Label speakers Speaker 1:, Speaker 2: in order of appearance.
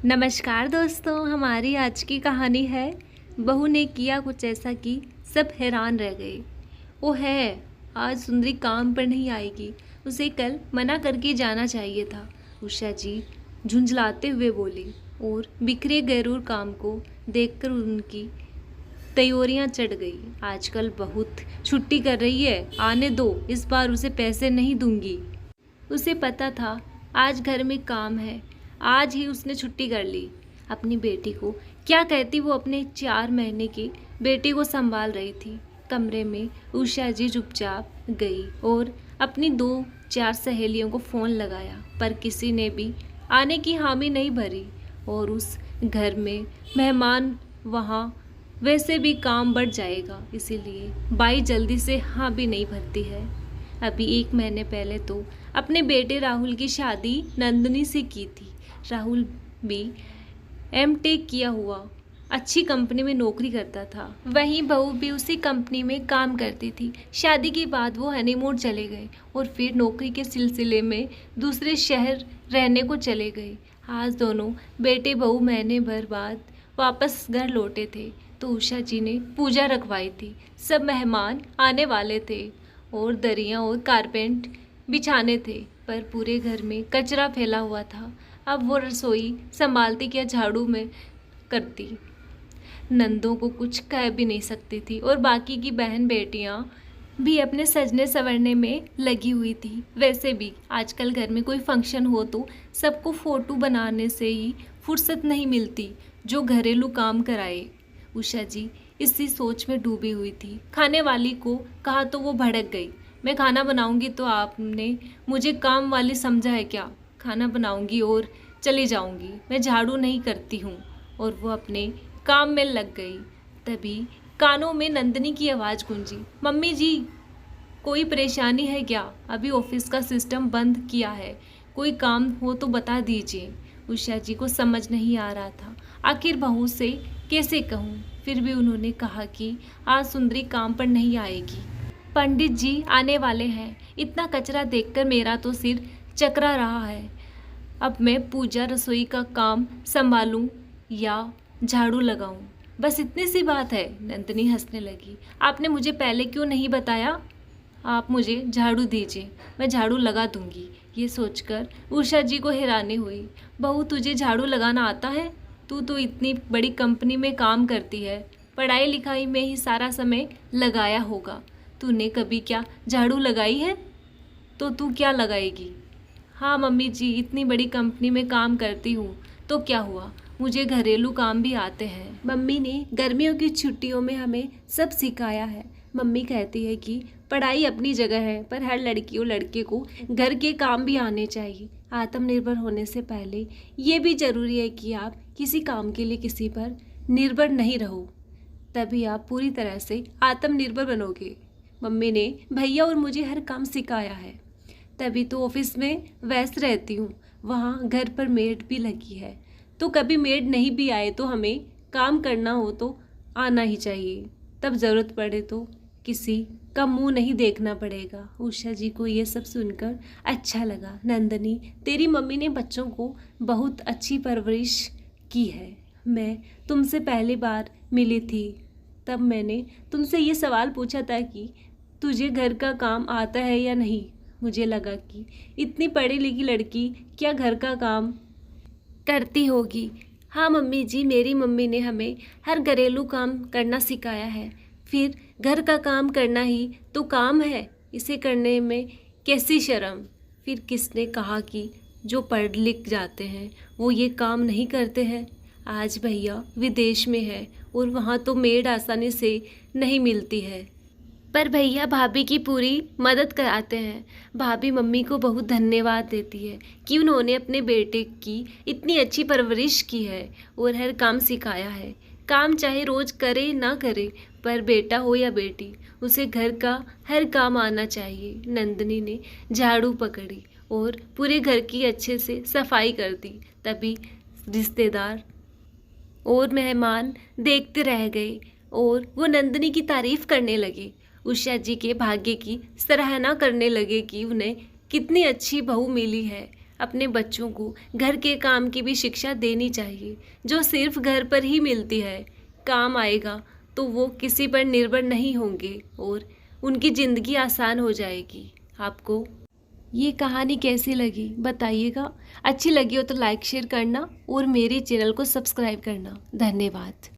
Speaker 1: नमस्कार दोस्तों, हमारी आज की कहानी है बहू ने किया कुछ ऐसा कि सब हैरान रह गए। वो है, आज सुंदरी काम पर नहीं आएगी, उसे कल मना करके जाना चाहिए था। उषा जी झुंझलाते हुए बोली और बिखरे गैरूर काम को देखकर उनकी तैयारियां चढ़ गई। आजकल बहुत छुट्टी कर रही है, आने दो, इस बार उसे पैसे नहीं दूंगी। उसे पता था आज घर में काम है, आज ही उसने छुट्टी कर ली। अपनी बेटी को क्या कहती, वो अपने 4 महीने की बेटी को संभाल रही थी। कमरे में उषा जी चुपचाप गई और अपनी 2-4 सहेलियों को फ़ोन लगाया, पर किसी ने भी आने की हामी नहीं भरी। और उस घर में मेहमान, वहाँ वैसे भी काम बढ़ जाएगा, इसीलिए बाई जल्दी से हाँ भी नहीं भरती है। अभी 1 महीने पहले तो अपने बेटे राहुल की शादी नंदिनी से की थी। राहुल भी एमटेक किया हुआ अच्छी कंपनी में नौकरी करता था, वहीं बहू भी उसी कंपनी में काम करती थी। शादी के बाद वो हनीमून चले गए और फिर नौकरी के सिलसिले में दूसरे शहर रहने को चले गए। आज दोनों बेटे बहू महीने भर बाद वापस घर लौटे थे, तो उषा जी ने पूजा रखवाई थी। सब मेहमान आने वाले थे और दरियाँ और कारपेट बिछाने थे, पर पूरे घर में कचरा फैला हुआ था। अब वो रसोई संभालती क्या झाड़ू में करती, नंदों को कुछ कह भी नहीं सकती थी, और बाकी की बहन बेटियां भी अपने सजने संवरने में लगी हुई थी। वैसे भी आजकल घर में कोई फंक्शन हो तो सबको फोटो बनाने से ही फुर्सत नहीं मिलती जो घरेलू काम कराए। उषा जी इसी सोच में डूबी हुई थी। खाने वाली को कहा तो वो भड़क गई। मैं खाना बनाऊंगी तो आपने मुझे काम वाली समझा है क्या? खाना बनाऊंगी और चली जाऊंगी, मैं झाड़ू नहीं करती हूँ। और वो अपने काम में लग गई। तभी कानों में नंदिनी की आवाज़ गूंजी, मम्मी जी, कोई परेशानी है क्या? अभी ऑफिस का सिस्टम बंद किया है, कोई काम हो तो बता दीजिए। उषा जी को समझ नहीं आ रहा था आखिर बहू से कैसे कहूँ। फिर भी उन्होंने कहा कि आज सुंदरी काम पर नहीं आएगी। पंडित जी आने वाले हैं, इतना कचरा देखकर मेरा तो सिर चकरा रहा है। अब मैं पूजा रसोई का काम संभालूं या झाड़ू लगाऊं? बस इतनी सी बात है। नंदिनी हंसने लगी। आपने मुझे पहले क्यों नहीं बताया? आप मुझे झाड़ू दीजिए, मैं झाड़ू लगा दूंगी। ये सोचकर उषा जी को हैरानी हुई। बहू, तुझे झाड़ू लगाना आता है? तू तो इतनी बड़ी कंपनी में काम करती है, पढ़ाई लिखाई में ही सारा समय लगाया होगा। तूने कभी क्या झाड़ू लगाई है? तो तू क्या लगाएगी? हाँ मम्मी जी, इतनी बड़ी कंपनी में काम करती हूँ तो क्या हुआ, मुझे घरेलू काम भी आते हैं। मम्मी ने गर्मियों की छुट्टियों में हमें सब सिखाया है। मम्मी कहती है कि पढ़ाई अपनी जगह है, पर हर लड़की और लड़के को घर के काम भी आने चाहिए। आत्मनिर्भर होने से पहले ये भी ज़रूरी है कि आप किसी काम के लिए किसी पर निर्भर नहीं रहो, तभी आप पूरी तरह से आत्मनिर्भर बनोगे। मम्मी ने भैया और मुझे हर काम सिखाया है, तभी तो ऑफिस में व्यस्त रहती हूँ। वहाँ घर पर मेड भी लगी है, तो कभी मेड नहीं भी आए तो हमें काम करना हो तो आना ही चाहिए। तब ज़रूरत पड़े तो किसी का मुंह नहीं देखना पड़ेगा। उषा जी को ये सब सुनकर अच्छा लगा। नंदिनी, तेरी मम्मी ने बच्चों को बहुत अच्छी परवरिश की है। मैं तुमसे पहली बार मिली थी तब मैंने तुमसे ये सवाल पूछा था कि तुझे घर का काम आता है या नहीं। मुझे लगा कि इतनी पढ़ी लिखी लड़की क्या घर का काम करती होगी। हाँ मम्मी जी, मेरी मम्मी ने हमें हर घरेलू काम करना सिखाया है। फिर घर का काम करना ही तो काम है, इसे करने में कैसी शर्म। फिर किसने कहा कि जो पढ़ लिख जाते हैं वो ये काम नहीं करते हैं? आज भैया विदेश में है और वहाँ तो मेड आसानी से नहीं मिलती है, पर भैया भाभी की पूरी मदद कराते हैं। भाभी मम्मी को बहुत धन्यवाद देती है कि उन्होंने अपने बेटे की इतनी अच्छी परवरिश की है और हर काम सिखाया है। काम चाहे रोज़ करे ना करे, पर बेटा हो या बेटी, उसे घर का हर काम आना चाहिए। नंदिनी ने झाड़ू पकड़ी और पूरे घर की अच्छे से सफाई कर दी। तभी रिश्तेदार और मेहमान देखते रह गए और वो नंदिनी की तारीफ करने लगे। उषा जी के भाग्य की सराहना करने लगे कि उन्हें कितनी अच्छी बहू मिली है। अपने बच्चों को घर के काम की भी शिक्षा देनी चाहिए, जो सिर्फ घर पर ही मिलती है। काम आएगा तो वो किसी पर निर्भर नहीं होंगे और उनकी ज़िंदगी आसान हो जाएगी। आपको ये कहानी कैसी लगी बताइएगा। अच्छी लगी हो तो लाइक शेयर करना और मेरे चैनल को सब्सक्राइब करना। धन्यवाद।